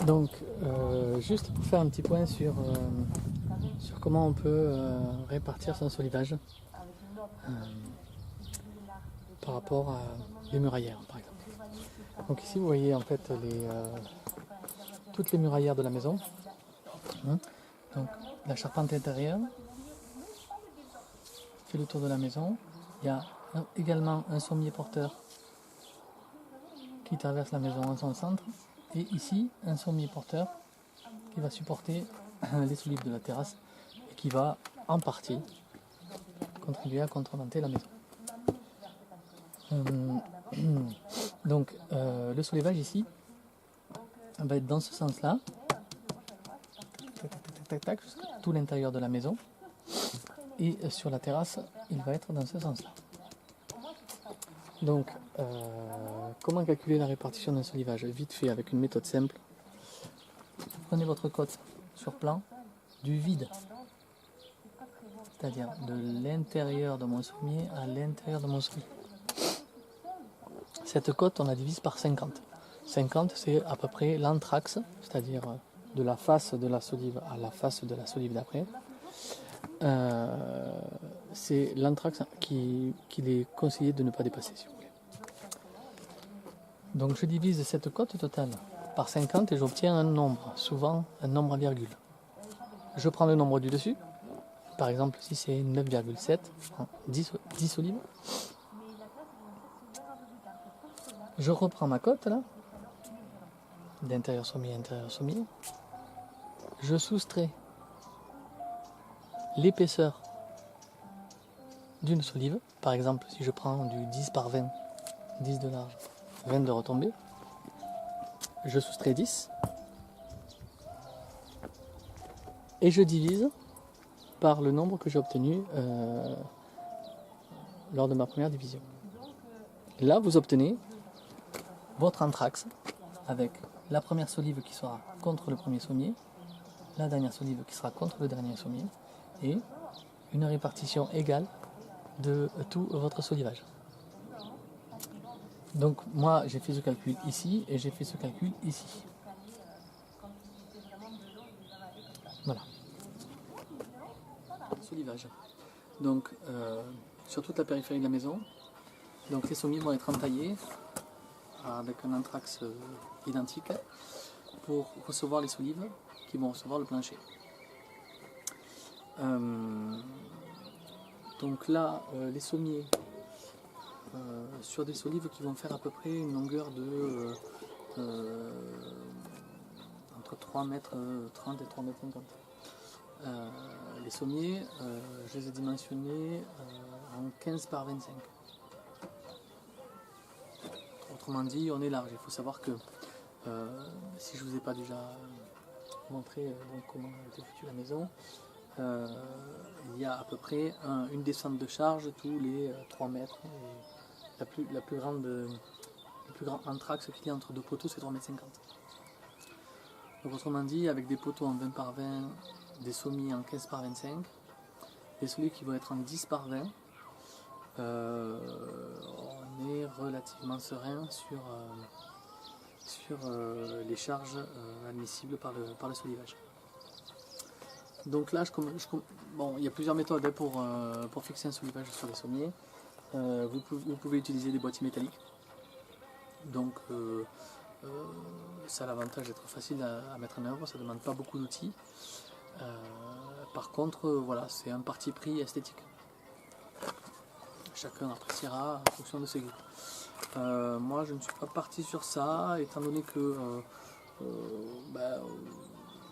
Donc, juste pour faire un petit point sur comment on peut répartir son solivage par rapport à les muraillères, par exemple. Donc ici, vous voyez en fait toutes les muraillères de la maison. Donc, la charpente intérieure fait le tour de la maison. Il y a également un sommier porteur qui traverse la maison en son centre. Et ici, un sommier porteur qui va supporter les solives de la terrasse et qui va en partie contribuer à contrebanter la maison. Donc le soulevage ici va être dans ce sens-là, jusqu'à tout l'intérieur de la maison, et sur la terrasse, il va être dans ce sens-là. Donc, comment calculer la répartition d'un solivage? Vite fait, avec une méthode simple. Vous prenez votre cote sur plan du vide, c'est-à-dire de l'intérieur de mon sommier à l'intérieur de mon sommier. Cette cote, on la divise par 50. 50, c'est à peu près l'anthrax, c'est-à-dire de la face de la solive à la face de la solive d'après. C'est l'anthrax qu'il est conseillé de ne pas dépasser, si vous voulez. Donc je divise cette cote totale par 50 et j'obtiens un nombre, souvent un nombre à virgule. Je prends le nombre du dessus, par exemple si c'est 9,7, 10 solives. Je reprends ma cote là, d'intérieur sommier, intérieur sommier. Je soustrais l'épaisseur d'une solive. Par exemple, si je prends du 10 par 20, 10 de large, 20 de retombée, je soustrais 10 et je divise par le nombre que j'ai obtenu lors de ma première division. Là, vous obtenez votre anthrax avec la première solive qui sera contre le premier sommier, la dernière solive qui sera contre le dernier sommier, et une répartition égale de tout votre solivage. Donc moi j'ai fait ce calcul ici et j'ai fait ce calcul ici. Voilà. Solivage. Donc sur toute la périphérie de la maison, donc les sommiers vont être entaillés avec un anthrax identique pour recevoir les solives qui vont recevoir le plancher. Donc là, les sommiers sur des solives qui vont faire à peu près une longueur de entre 3 mètres 30 et 3 mètres 50. Les sommiers, je les ai dimensionnés en 15 par 25. Autrement dit, on est large. Il faut savoir que si je ne vous ai pas déjà montré donc, comment était foutue la maison, il y a à peu près une descente de charge tous les 3 mètres. Et le plus grand anthrax qu'il y a entre deux poteaux, c'est 3,50 mètres. Donc autrement dit, avec des poteaux en 20 par 20, des sommiers en 15 par 25, des solives qui vont être en 10 par 20, on est relativement serein sur les charges admissibles par le solivage. Donc là, il y a plusieurs méthodes pour fixer un solivage sur les sommiers. Vous pouvez utiliser des boîtiers métalliques. Donc ça a l'avantage d'être facile à mettre en œuvre, ça ne demande pas beaucoup d'outils. Par contre, voilà, c'est un parti pris esthétique. Chacun appréciera en fonction de ses goûts. Moi, je ne suis pas parti sur ça, étant donné que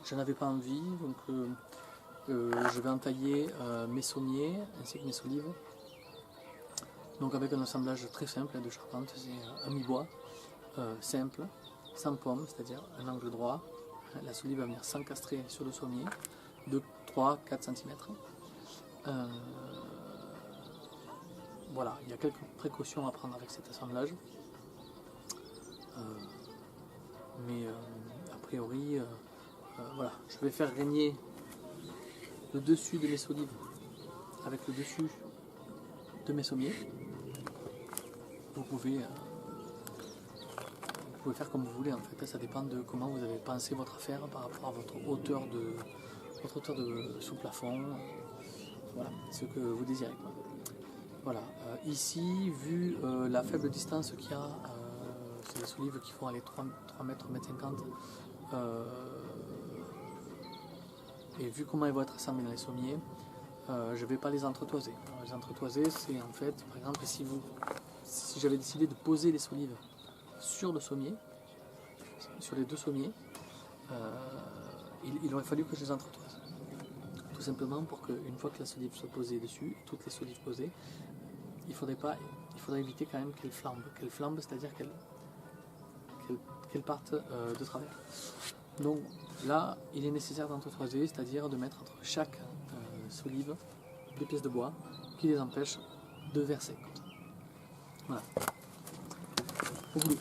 je n'avais pas envie. Donc, je vais entailler mes sommiers ainsi que mes solives. Donc, avec un assemblage très simple de charpente, c'est un mi-bois simple, sans pomme, c'est-à-dire un angle droit. La solive va venir s'encastrer sur le sommier de 3-4 cm. Voilà, il y a quelques précautions à prendre avec cet assemblage. Mais a priori, voilà, je vais faire régner le dessus de mes solives avec le dessus de mes sommiers. Vous pouvez vous pouvez faire comme vous voulez en fait, ça dépend de comment vous avez pensé votre affaire par rapport à votre hauteur de sous-plafond, voilà, ce que vous désirez. Voilà, ici, vu la faible distance qu'il y a, c'est des solives qui font aller 3 mètres, 1 mètre 50, et vu comment ils vont être assemblés dans les sommiers, je ne vais pas les entretoiser. Alors, les entretoiser, c'est en fait, par exemple, si j'avais décidé de poser les solives sur le sommier, sur les 2 sommiers, il aurait fallu que je les entretoise. Tout simplement pour qu'une fois que la solive soit posée dessus, toutes les solives posées, il faudrait éviter quand même qu'elles flambent, c'est-à-dire qu'elles partent de travers. Donc là, il est nécessaire d'entretoiser, c'est-à-dire de mettre entre chaque solive 2 pièces de bois qui les empêchent de verser. Voilà. Au boulot.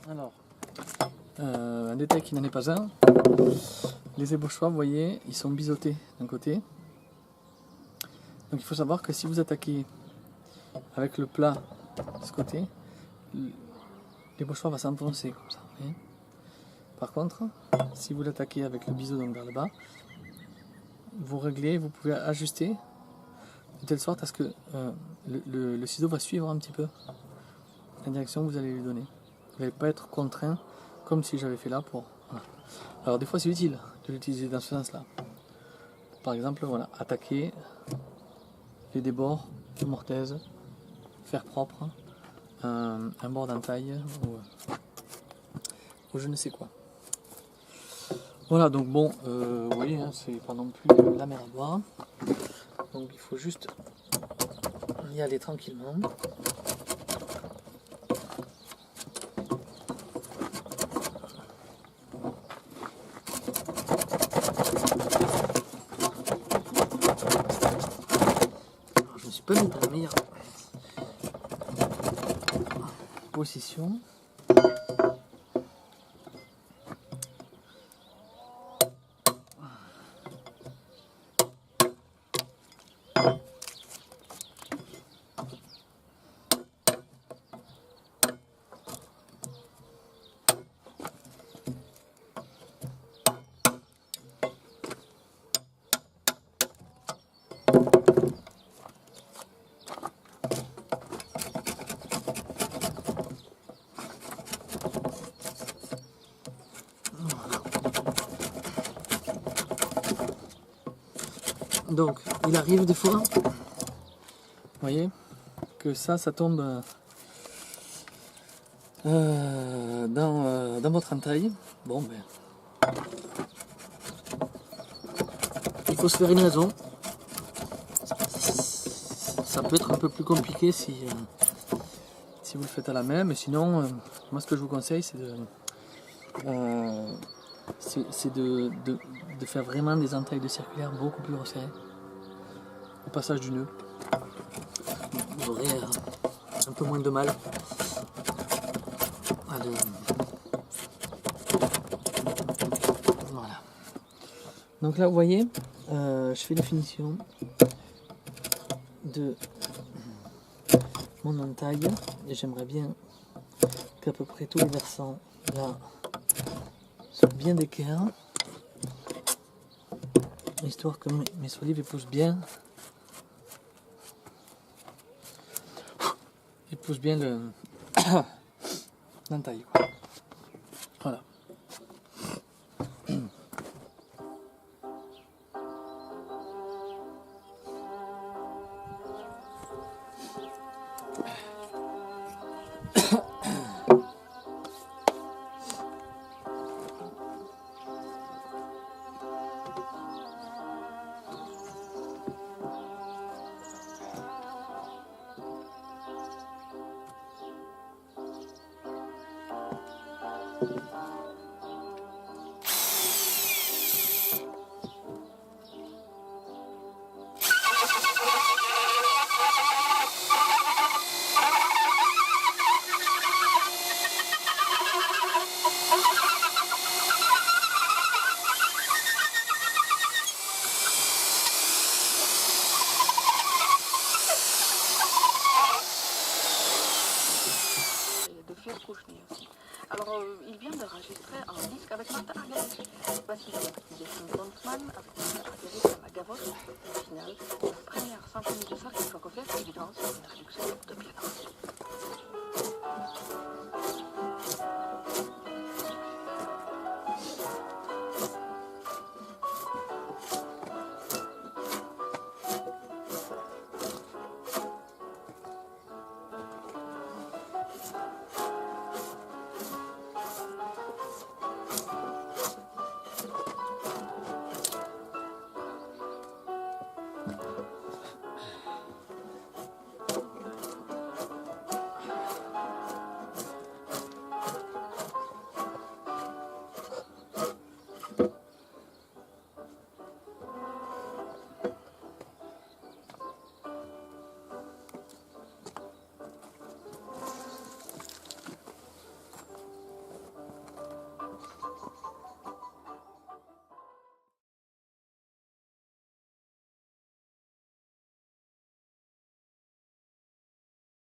Alors, un détail qui n'en est pas un, les ébauchoirs, vous voyez, ils sont biseautés d'un côté. Donc il faut savoir que si vous attaquez avec le plat de ce côté, l'ébauchoir va s'enfoncer comme ça. Voyez. Par contre, si vous l'attaquez avec le biseau donc vers le bas, vous réglez, vous pouvez ajuster de telle sorte à ce que le ciseau va suivre un petit peu la direction que vous allez lui donner. Vous n'allez pas être contraint comme si j'avais fait là pour... Voilà. Alors des fois c'est utile de l'utiliser dans ce sens-là. Par exemple, voilà, attaquer les débords de mortaise, faire propre un bord d'entaille ou je ne sais quoi. Voilà, donc bon, vous voyez, hein, c'est pas non plus la mer à boire. Donc il faut juste y aller tranquillement. Alors, je ne suis pas mis dans la meilleure position. Donc, il arrive des fois, vous voyez, que ça tombe dans votre entaille. Bon, ben, il faut se faire une raison. Ça peut être un peu plus compliqué si vous le faites à la main, mais sinon, moi ce que je vous conseille, c'est de de faire vraiment des entailles de circulaire beaucoup plus resserrées au passage du nœud. Vous aurez un peu moins de mal à le... Voilà. Donc là, vous voyez, je fais les finitions de mon entaille et j'aimerais bien qu'à peu près tous les versants là soient bien d'équerre, histoire que mes solives poussent bien. Ils poussent bien l'entaille. Voilà. Alors, il vient d'enregistrer un disque avec Martha Argerich. Voici Jason Bronfman, accompagné Argerich à la gavotte. Au final, la première symphonie de Sarkis Prokofiev, évidence, une traduction de piano.